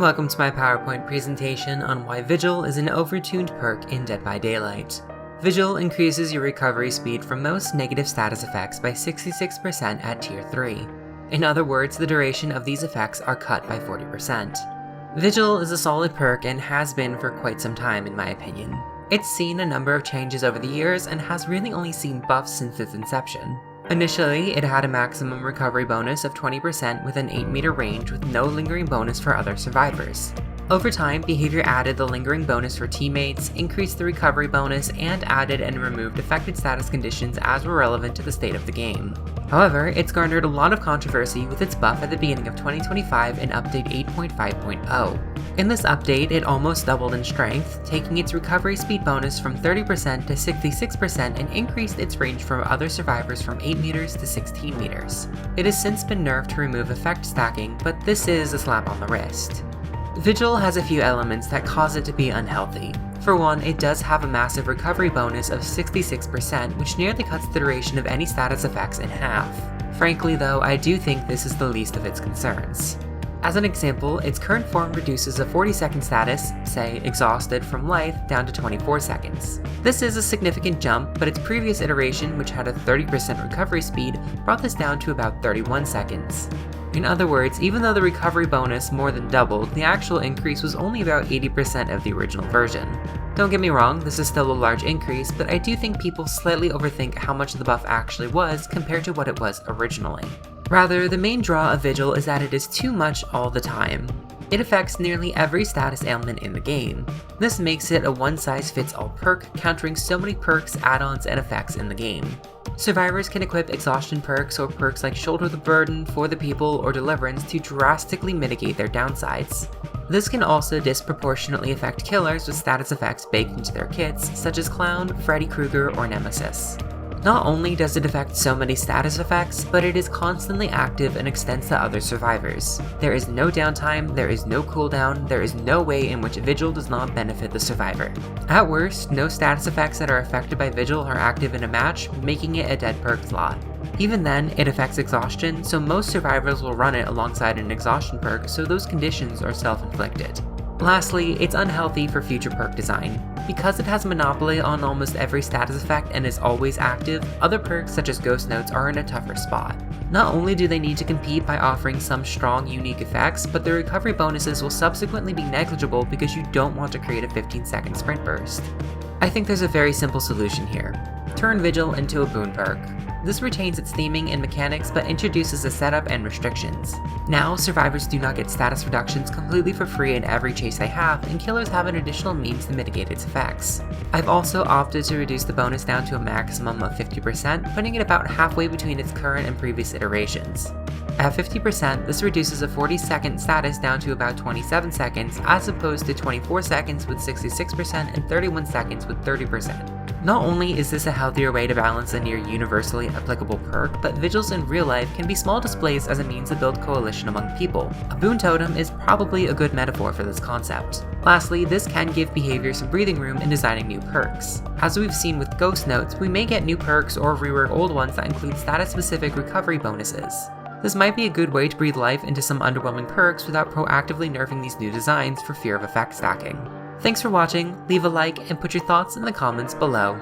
welcome to my PowerPoint presentation on why Vigil is an overtuned perk in Dead by Daylight. Vigil increases your recovery speed from most negative status effects by 66% at Tier 3. In other words, the duration of these effects are cut by 40%. Vigil is a solid perk and has been for quite some time in my opinion. It's seen a number of changes over the years and has really only seen buffs since its inception. Initially, it had a maximum recovery bonus of 20% with an 8-meter range with no lingering bonus for other survivors. Over time, behavior added the lingering bonus for teammates, increased the recovery bonus, and added and removed affected status conditions as were relevant to the state of the game. However, it's garnered a lot of controversy with its buff at the beginning of 2025 in Update 8.5.0. In this update, it almost doubled in strength, taking its recovery speed bonus from 30% to 66% and increased its range from other survivors from 8 meters to 16 meters. It has since been nerfed to remove effect stacking, but this is a slap on the wrist. Vigil has a few elements that cause it to be unhealthy. For one, it does have a massive recovery bonus of 66%, which nearly cuts the duration of any status effects in half. Frankly though, I do think this is the least of its concerns. As an example, its current form reduces a 40-second status, say exhausted from life, down to 24 seconds. This is a significant jump, but its previous iteration, which had a 30% recovery speed, brought this down to about 31 seconds. In other words, even though the recovery bonus more than doubled, the actual increase was only about 80% of the original version. Don't get me wrong, this is still a large increase, but I do think people slightly overthink how much the buff actually was compared to what it was originally. Rather, the main draw of Vigil is that it is too much all the time. It affects nearly every status ailment in the game. This makes it a one-size-fits-all perk, countering so many perks, add-ons, and effects in the game. Survivors can equip exhaustion perks or perks like Shoulder the Burden, For the People, or Deliverance to drastically mitigate their downsides. This can also disproportionately affect killers with status effects baked into their kits, such as Clown, Freddy Krueger, or Nemesis. Not only does it affect so many status effects, but it is constantly active and extends to other survivors. There is no downtime, there is no cooldown, there is no way in which Vigil does not benefit the survivor. At worst, no status effects that are affected by Vigil are active in a match, making it a dead perk slot. Even then, it affects exhaustion, so most survivors will run it alongside an exhaustion perk, so those conditions are self-inflicted. Lastly, it's unhealthy for future perk design. Because it has a monopoly on almost every status effect and is always active, other perks such as Ghost Notes are in a tougher spot. Not only do they need to compete by offering some strong, unique effects, but their recovery bonuses will subsequently be negligible because you don't want to create a 15-second sprint burst. I think there's a very simple solution here. Turn Vigil into a boon perk. This retains its theming and mechanics but introduces a setup and restrictions. Now, survivors do not get status reductions completely for free in every chase they have, and killers have an additional means to mitigate its effects. I've also opted to reduce the bonus down to a maximum of 50%, putting it about halfway between its current and previous iterations. At 50%, this reduces a 40-second status down to about 27 seconds, as opposed to 24 seconds with 66% and 31 seconds with 30%. Not only is this a healthier way to balance a near universally applicable perk, but Vigils in real life can be small displays as a means to build coalition among people. A boon totem is probably a good metaphor for this concept. Lastly, this can give behavior some breathing room in designing new perks. As we've seen with Ghost Notes, we may get new perks or rework old ones that include status-specific recovery bonuses. This might be a good way to breathe life into some underwhelming perks without proactively nerfing these new designs for fear of effect stacking. Thanks for watching, leave a like, and put your thoughts in the comments below.